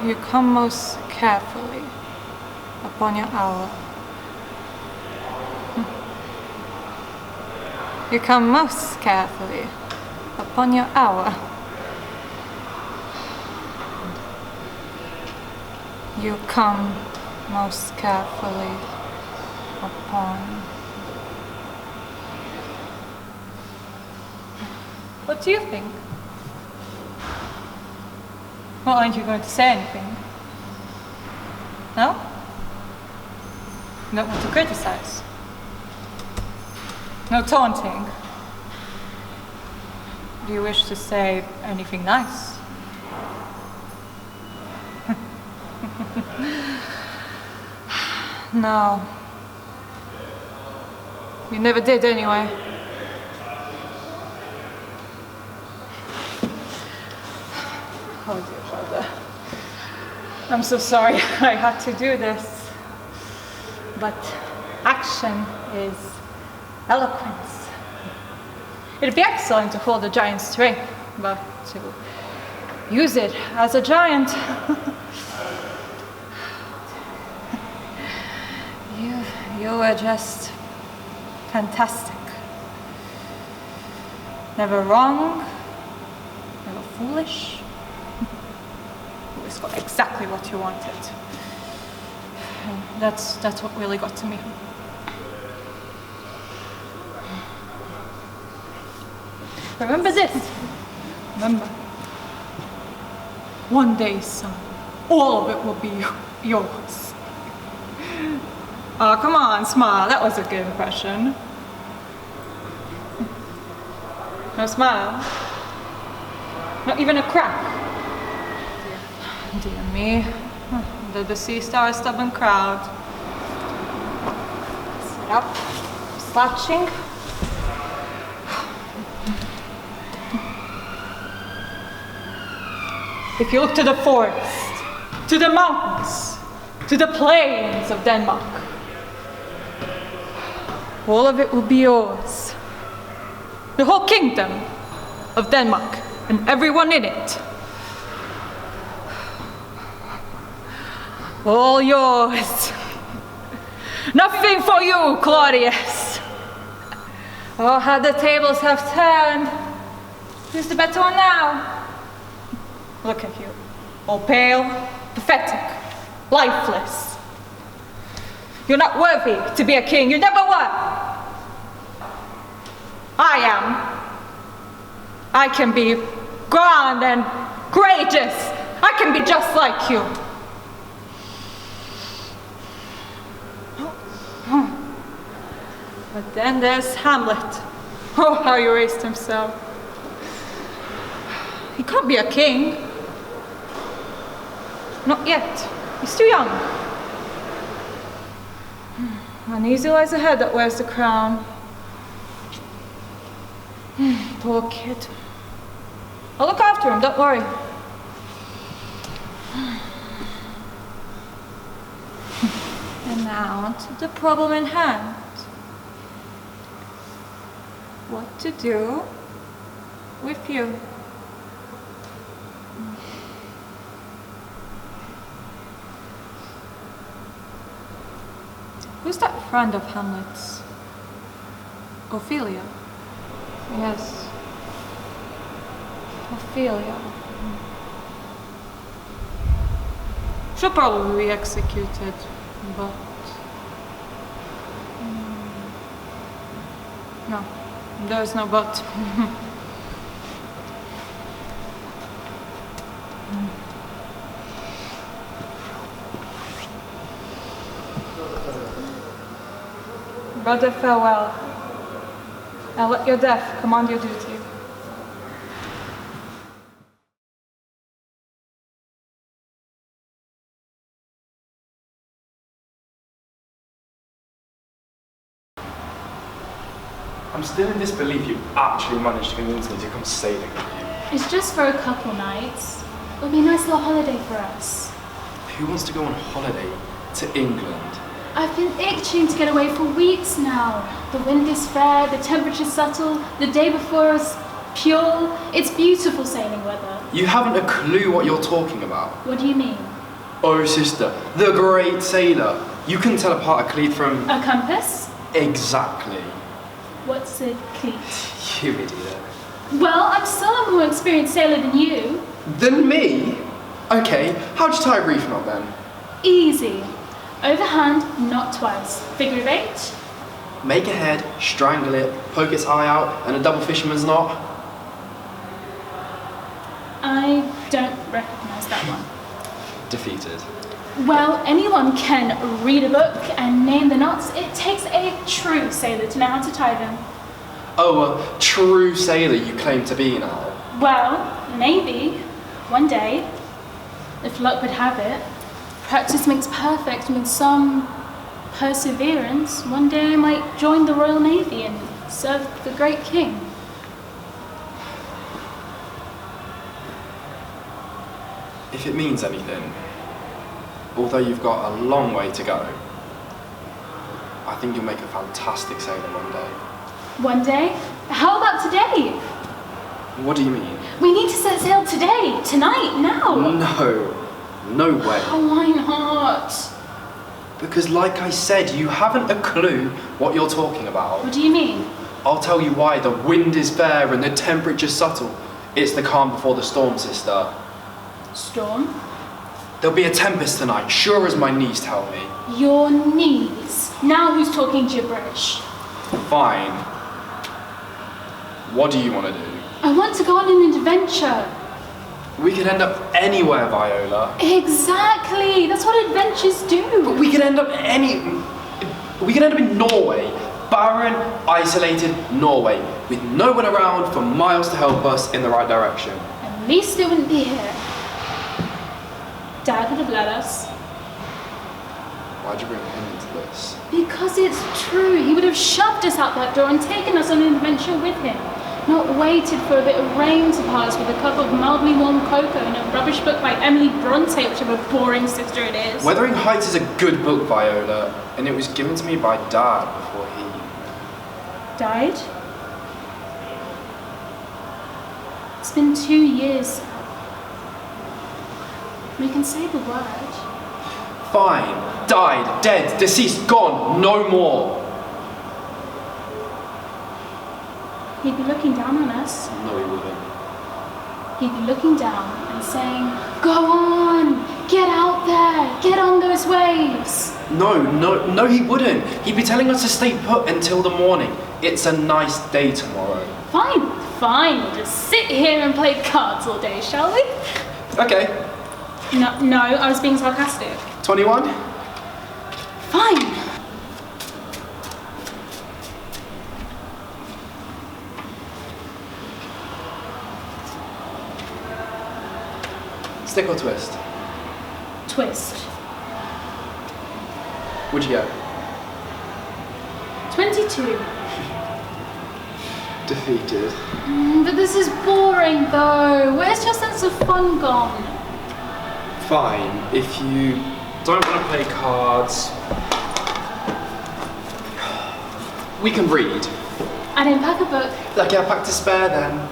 You come most carefully upon your hour. You come most carefully upon your hour. You come most carefully upon. What do you think? Well, aren't you going to say anything? No? You don't want to criticize? No taunting? Do you wish to say anything nice? No. You never did anyway. Oh dear Father. I'm so sorry I had to do this. But action is eloquence. It'd be excellent to hold a giant's strength, but to use it as a giant. You were just fantastic. Never wrong, never foolish. You always got exactly what you wanted. And that's what really got to me. Remember this. Remember. One day, son, all of it will be yours. Oh, come on, smile. That was a good impression. No smile. Not even a crack. Dear me. The deceased are a stubborn crowd. Sit up. Slouching. If you look to the forest, to the mountains, to the plains of Denmark, all of it will be yours. The whole kingdom of Denmark and everyone in it. All yours. Nothing for you, Claudius. Oh, how the tables have turned. Who's the better one now? Look at you, all pale, pathetic, lifeless. You're not worthy to be a king, you never were. I am. I can be grand and courageous. I can be just like you. But then there's Hamlet. Oh, how he raised himself. He can't be a king. Not yet. He's too young. Uneasy lies the head that wears the crown. Poor kid. I'll look after him, don't worry. And now to the problem in hand. What to do with you? Who's that friend of Hamlet's? Ophelia? Yes. Ophelia. She'll probably be executed, but... No, there's no but. Brother, farewell. Now let your death command your duty. I'm still in disbelief you actually managed to convince me to come sailing with you. It's just for a couple nights. It'll be a nice little holiday for us. Who wants to go on holiday to England? I've been itching to get away for weeks now. The wind is fair, the temperature's subtle, the day before is pure. It's beautiful sailing weather. You haven't a clue what you're talking about. What do you mean? Oh, sister, the great sailor. You can tell apart a cleat from... A compass? Exactly. What's a cleat? You idiot. Well, I'm still a more experienced sailor than you. Than me? Okay, how'd you tie a reef knot then? Easy. Overhand, not twice. Figure of 8. Make a head, strangle it, poke its eye out, and a double fisherman's knot. I don't recognise that one. Defeated. Well, anyone can read a book and name the knots. It takes a true sailor to know how to tie them. Oh, a true sailor you claim to be now. Well, maybe. One day. If luck would have it. Practice makes perfect, and with some perseverance, one day I might join the Royal Navy and serve the great king. If it means anything, although you've got a long way to go, I think you'll make a fantastic sailor one day. One day? How about today? What do you mean? We need to set sail today, tonight, now. No way. Why not? Because like I said, you haven't a clue what you're talking about. What do you mean? I'll tell you why. The wind is fair and the temperature's subtle. It's the calm before the storm, sister. Storm? There'll be a tempest tonight, sure as my knees tell me. Your knees. Now who's talking gibberish? Fine. What do you want to do? I want to go on an adventure. We could end up anywhere, Viola. Exactly. That's what adventures do. But we could end up in Norway. Barren, isolated Norway, with no one around for miles to help us in the right direction. At least it wouldn't be here. Dad would have let us. Why'd you bring him into this? Because it's true. He would have shoved us out that door and taken us on an adventure with him. Not waited for a bit of rain to pass with a cup of mildly warm cocoa and a rubbish book by Emily Bronte, whichever boring sister it is. Wuthering Heights is a good book, Viola, and it was given to me by Dad before he... Died? It's been 2 years. We can say the word. Fine. Died, dead, deceased, gone, no more. He'd be looking down on us. No, he wouldn't. He'd be looking down and saying, "Go on! Get out there! Get on those waves!" No, he wouldn't. He'd be telling us to stay put until the morning. It's a nice day tomorrow. Fine. We'll just sit here and play cards all day, shall we? Okay. No, I was being sarcastic. 21? Fine. Stick or twist? Twist. Where'd you go? 22. Defeated. But this is boring though. Where's your sense of fun gone? Fine. If you don't want to play cards, we can read. I didn't pack a book. Okay, I'll pack to spare then.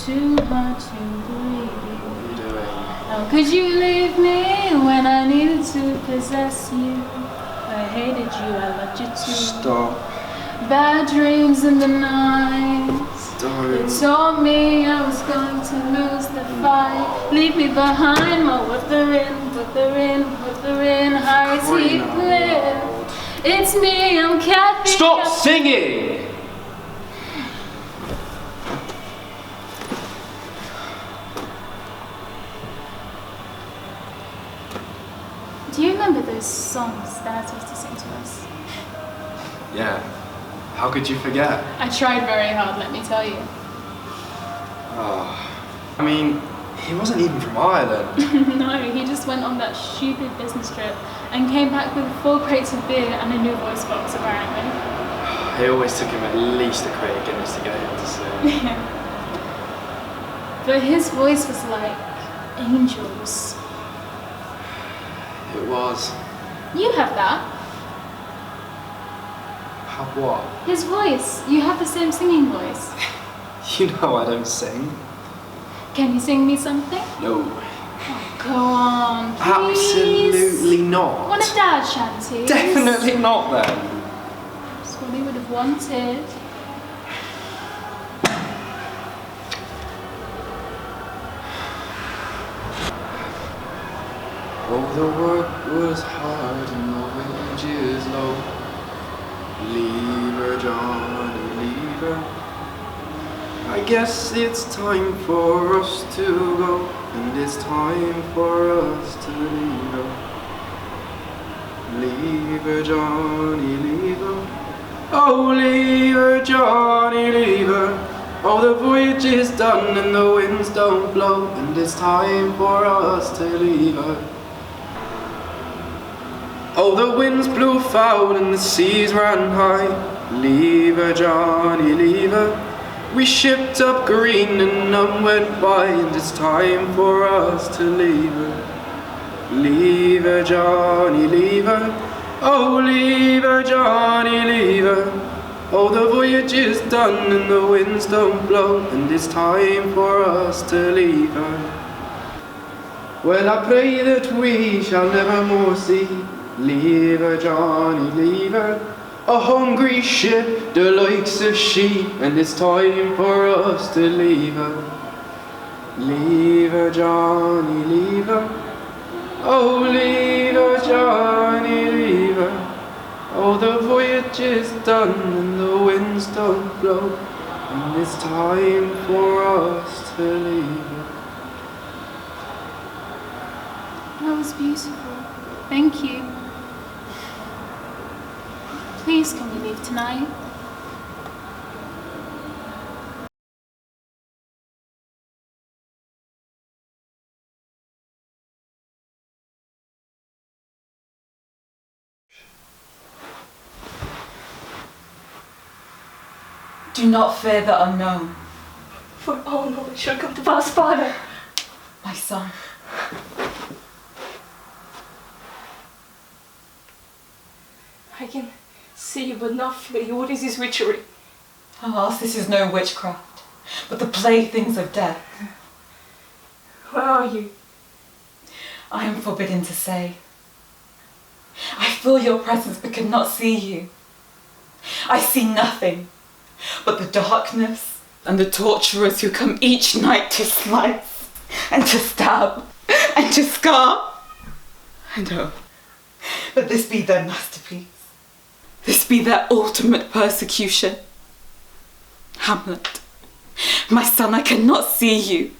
Too hard to breathe. What are you doing? How could you leave me when I needed to possess you? I hated you, I loved you too. Stop. Bad dreams in the night. Don't. They told me I was going to lose the fight. Leave me behind, my wuthering, high teeth live. It's me, I'm Kathy. Stop singing! Do you remember those songs Dad used to sing to us? Yeah. How could you forget? I tried very hard, let me tell you. Oh. I mean, He wasn't even from Ireland. No, he just went on that stupid business trip and came back with 4 crates of beer and a new voice box, apparently. It always took him at least a crate of Guinness to get him to sing. Yeah. But his voice was like angels. It was. You have that. Have what? His voice. You have the same singing voice. You know I don't sing. Can you sing me something? No. Oh, go on, please. Absolutely not. One of Dad's shanties. Definitely not then. That's what he would have wanted. Oh, the work was hard and the wages low. Leave her, Johnny, leave her. I guess it's time for us to go, and it's time for us to leave her. Leave her, Johnny, leave her. Oh, leave her, Johnny, leave her. Oh, the voyage is done and the winds don't blow, and it's time for us to leave her. Oh, the winds blew foul and the seas ran high. Leave her, Johnny, leave her. We shipped up green and none went by, and it's time for us to leave her. Leave her, Johnny, leave her. Oh, leave her, Johnny, leave her. Oh, the voyage is done and the winds don't blow, and it's time for us to leave her. Well, I pray that we shall never more see. Leave her, Johnny, leave her. A hungry ship, the likes of she, and it's time for us to leave her. Leave her, Johnny, leave her. Oh, leave her, Johnny, leave her. Oh, the voyage is done and the winds don't blow, and it's time for us to leave her. That was beautiful. Thank you. Please, can we leave tonight? Do not fear the unknown. For all knowledge shall come to pass, Father. My son. I can see but not feel you. What is this witchery? Alas, this is no witchcraft, but the playthings of death. Where are you? I am forbidden to say. I feel your presence but cannot see you. I see nothing but the darkness and the torturers who come each night to slice and to stab and to scar. I know, but this be their masterpiece. This be their ultimate persecution. Hamlet, my son, I cannot see you.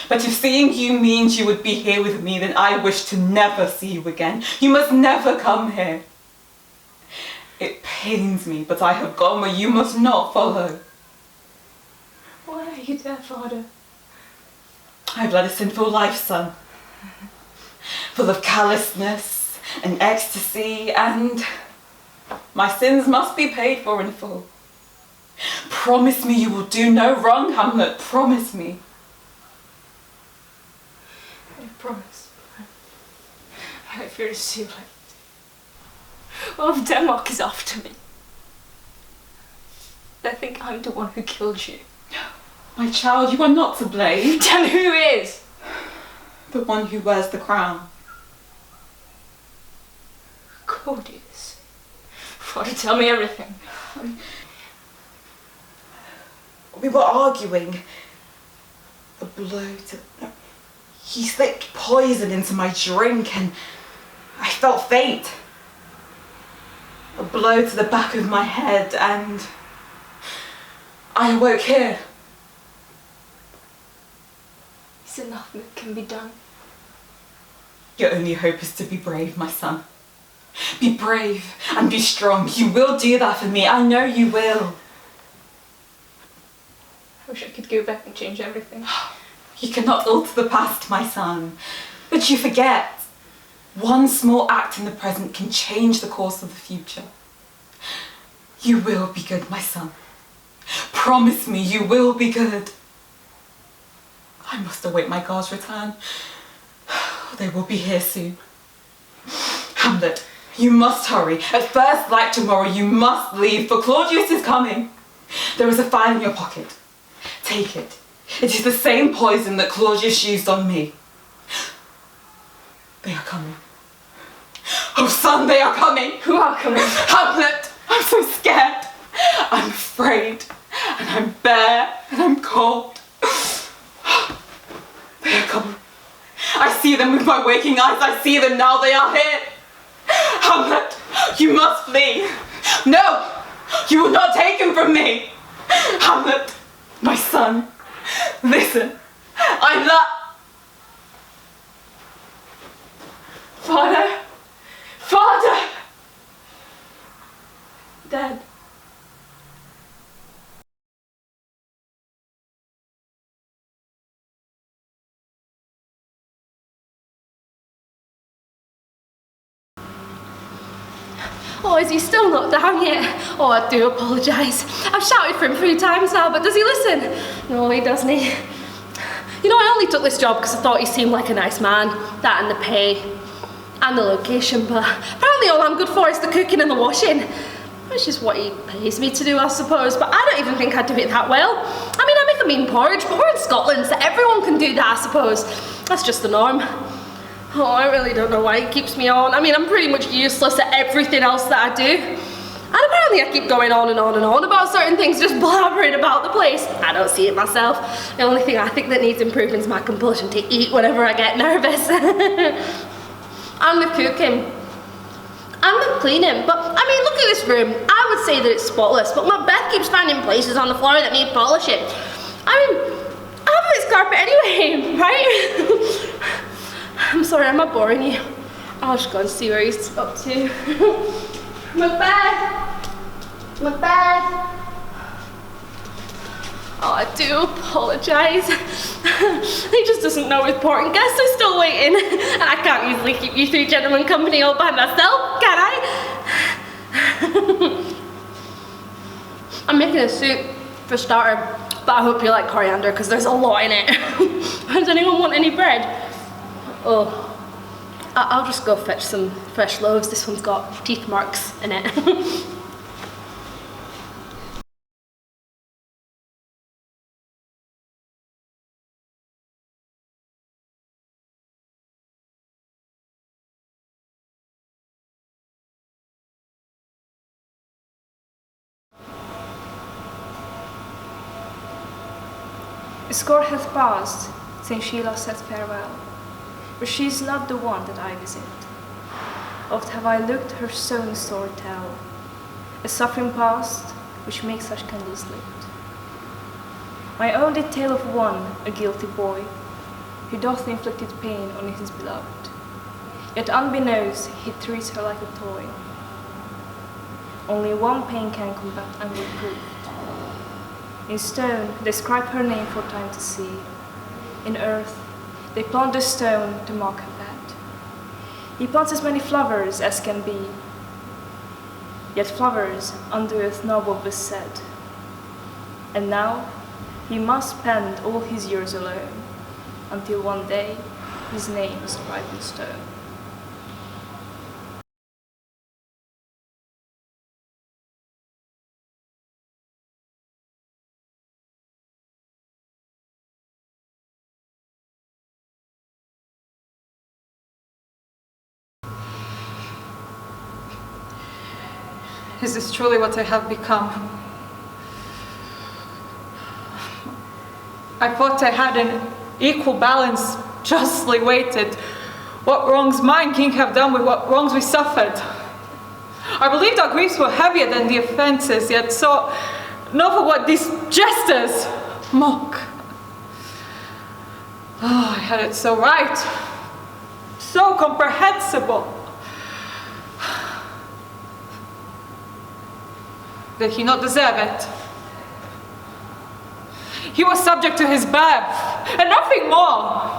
But if seeing you means you would be here with me, then I wish to never see you again. You must never come here. It pains me, but I have gone where you must not follow. Why are you there, Father? I've led a sinful life, son. Full of callousness and ecstasy, and my sins must be paid for in full. Promise me you will do no wrong, Hamlet. Promise me. I promise. I fear to see like all of Denmark is after me. They think I'm the one who killed you. My child, you are not to blame. Then who is? The one who wears the crown. Claudius. Father, tell me everything. We were arguing. A blow to... He slipped poison into my drink and I felt faint. A blow to the back of my head and I awoke here. Is there nothing that can be done? Your only hope is to be brave, my son. Be brave and be strong. You will do that for me. I know you will. I wish I could go back and change everything. You cannot alter the past, my son. But you forget. One small act in the present can change the course of the future. You will be good, my son. Promise me you will be good. I must await my guards' return. They will be here soon. Hamlet, you must hurry. At first light tomorrow you must leave, for Claudius is coming. There is a file in your pocket. Take it. It is the same poison that Claudius used on me. They are coming. Oh, son, they are coming. Who are coming? Hamlet, I'm so scared. I'm afraid. And I'm bare. And I'm cold. They are coming. I see them with my waking eyes. I see them now. They are here. Hamlet, you must flee. No, you will not take him from me. Hamlet, my son, listen. I love... Father! Father! Dead. Oh, is he still not down yet? Oh, I do apologise. I've shouted for him 3 times now, but does he listen? No, he doesn't. You know, I only took this job because I thought he seemed like a nice man. That and the pay. And the location, but apparently all I'm good for is the cooking and the washing. Which is what he pays me to do, I suppose, but I don't even think I do it that well. I mean, I make a mean porridge, but we're in Scotland, so everyone can do that, I suppose. That's just the norm. Oh, I really don't know why he keeps me on. I mean, I'm pretty much useless at everything else that I do. And apparently I keep going on and on and on about certain things, just blabbering about the place. I don't see it myself. The only thing I think that needs improving is my compulsion to eat whenever I get nervous. And the cooking. And the cleaning. But, I mean, look at this room. I would say that it's spotless, but my bed keeps finding places on the floor that need polishing. I mean, I have this carpet anyway, right? I'm sorry, am I boring you? I'll just go and see where he's up to. My bed! My bed! Oh, I do apologise. He just doesn't know important guests are still waiting. And I can't easily keep you 3 gentlemen company all by myself, can I? I'm making a soup for starter, but I hope you like coriander because there's a lot in it. Does anyone want any bread? Oh, I'll just go fetch some fresh loaves. This one's got teeth marks in it. A score hath passed since Sheila said farewell, but she is not the one that I visit. Oft have I looked her stone sword tell, a suffering past which makes such candles lit. My own did tale of one, a guilty boy, who doth inflicted pain on his beloved, yet unbeknownst he treats her like a toy. Only one pain can combat and reprove. In stone, they scribe her name for time to see. In earth, they plant the stone to mark her bed. He plants as many flowers as can be, yet flowers undoeth noble beset. And now, he must spend all his years alone, until one day his name is scribed in stone. Is this truly what I have become? I thought I had an equal balance, justly weighted. What wrongs mine king have done with what wrongs we suffered. I believed our griefs were heavier than the offences, yet so not for what these jesters mock. Oh, I had it so right, so comprehensible. Did he not deserve it? He was subject to his birth, and nothing more.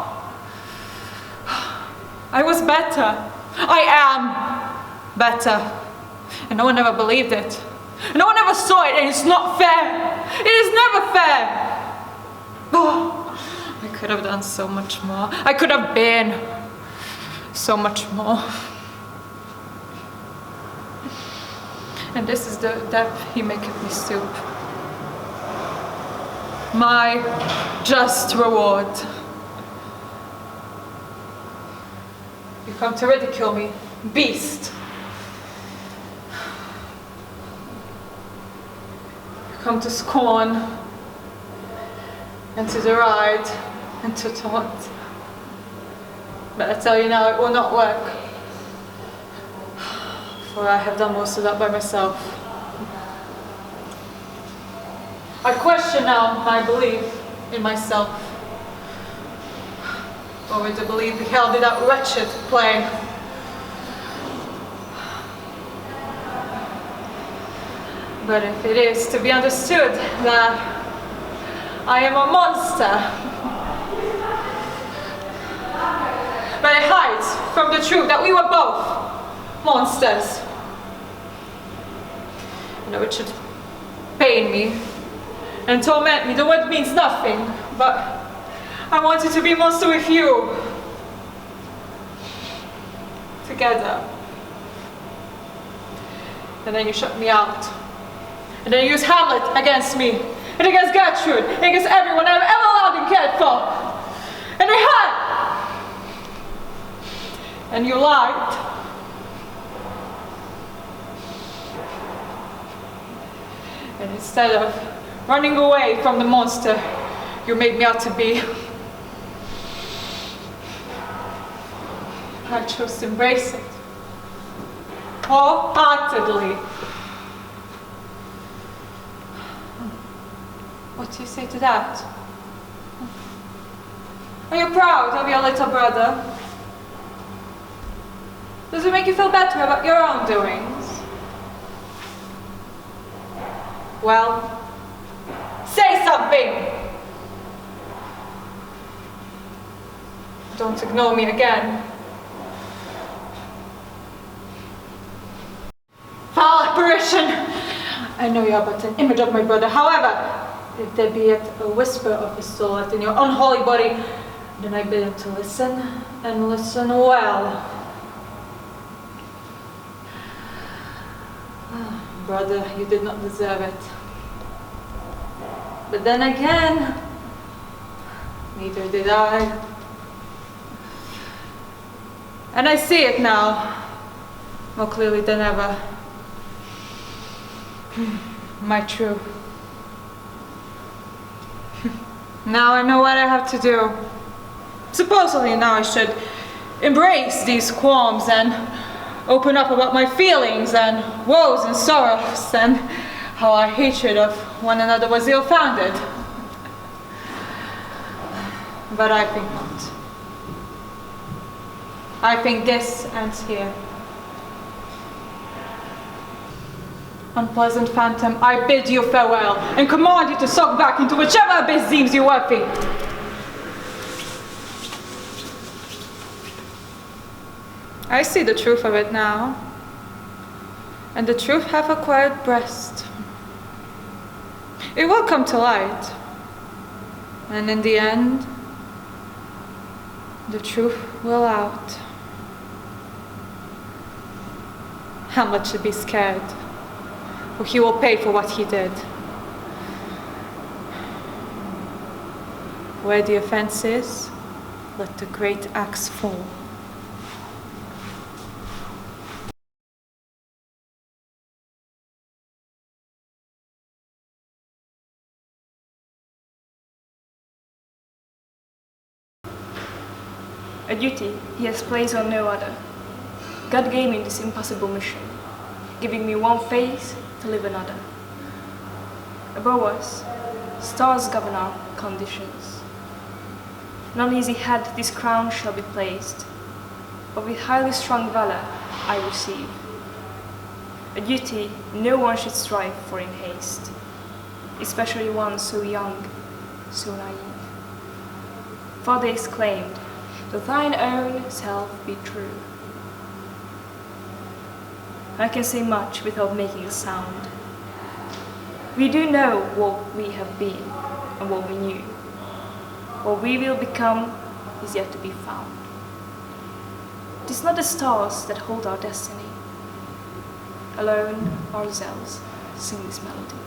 I was better. I am better. And no one ever believed it. No one ever saw it, and it's not fair. It is never fair. Oh, I could have done so much more. I could have been so much more. And this is the depth he maketh me stoop. My just reward. You come to ridicule me, beast. You come to scorn, and to deride, and to taunt. But I tell you now, it will not work. For I have done most of that by myself. I question now my belief in myself. Or with the belief held in that wretched play. But if it is to be understood that I am a monster, but it hides from the truth that we were both monsters. You know, it should pain me and torment me. The word means nothing, but I wanted to be a monster with you. Together. And then you shut me out. And then you use Hamlet against me. And against Gertrude. And against everyone I've ever loved and cared for. And I had. And you lied. And instead of running away from the monster you made me out to be, I chose to embrace it. Wholeheartedly. What do you say to that? Are you proud of your little brother? Does it make you feel better about your own doings? Well, say something! Don't ignore me again. Foul apparition! I know you are but an image of my brother. However, if there be yet a whisper of his soul left in your unholy body, then I bid him to listen, and listen well. Brother, you did not deserve it. But then again, neither did I. And I see it now, more clearly than ever. My truth. Now I know what I have to do. Supposedly now I should embrace these qualms and open up about my feelings and woes and sorrows and how our hatred of one another was ill-founded. But I think not. I think this ends here. Unpleasant phantom, I bid you farewell and command you to sock back into whichever abyss deems you worthy. I see the truth of it now, and the truth hath acquired breast. It will come to light, and in the end, the truth will out. Hamlet should be scared, for he will pay for what he did. Where the offense is, let the great axe fall. A duty he has placed on no other. God gave me this impossible mission, giving me one phase to live another. Above us, stars govern our conditions. And on easy head this crown shall be placed, but with highly strung valor I receive. A duty no one should strive for in haste, especially one so young so naive. For they exclaimed, "To thine own self be true." I can say much without making a sound. We do know what we have been and what we knew. What we will become is yet to be found. It is not the stars that hold our destiny. Alone ourselves sing this melody.